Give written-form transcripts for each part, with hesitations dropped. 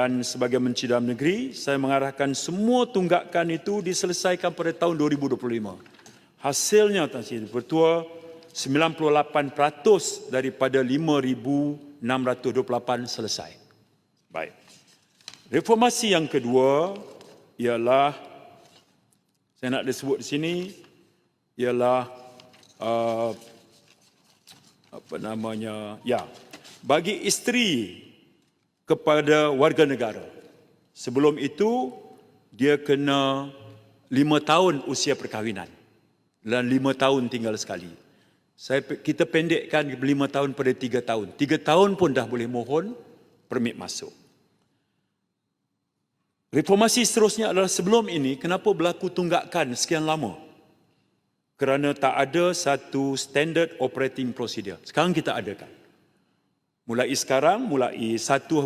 Dan sebagai Menteri Dalam Negeri, saya mengarahkan semua tunggakan itu diselesaikan pada tahun 2025. Hasilnya, Tan Sri Pertua, 98% daripada 5,628 selesai. Baik. Reformasi yang kedua ialah, saya nak disebut di sini, ialah bagi isteri kepada warga negara. Sebelum itu, dia kena 5 tahun usia perkahwinan dan 5 tahun tinggal sekali. Kita pendekkan 5 tahun pada 3 tahun. 3 tahun pun dah boleh mohon permit masuk. Reformasi seterusnya adalah sebelum ini, kenapa berlaku tunggakan sekian lama? Kerana tak ada satu standard operating procedure. Sekarang kita adakan. Mulai 1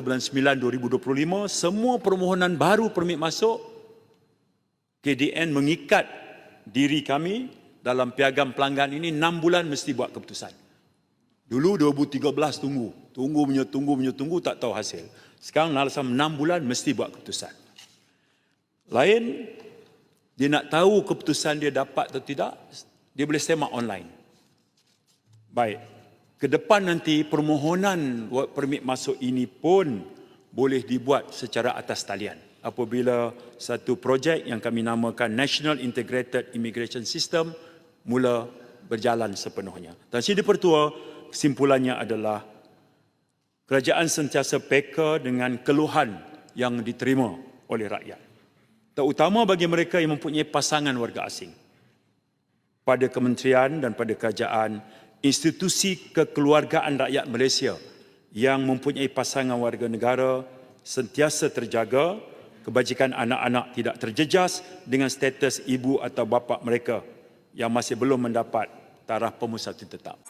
bulan 9 2025, semua permohonan baru permit masuk, KDN mengikat diri kami dalam piagam pelanggan ini 6 bulan mesti buat keputusan. Dulu 2013 tunggu, tak tahu hasil. Sekarang dalam 6 bulan mesti buat keputusan. Lain, dia nak tahu keputusan dia dapat atau tidak, dia boleh semak online. Baik. Ke depan nanti permohonan permit masuk ini pun boleh dibuat secara atas talian apabila satu projek yang kami namakan National Integrated Immigration System mula berjalan sepenuhnya. Dan Sri Pertua, kesimpulannya adalah kerajaan sentiasa peka dengan keluhan yang diterima oleh rakyat, terutama bagi mereka yang mempunyai pasangan warga asing. Pada kementerian dan pada kerajaan, institusi kekeluargaan rakyat Malaysia yang mempunyai pasangan warga negara sentiasa terjaga, kebajikan anak-anak tidak terjejas dengan status ibu atau bapa mereka yang masih belum mendapat taraf pemusatan tetap.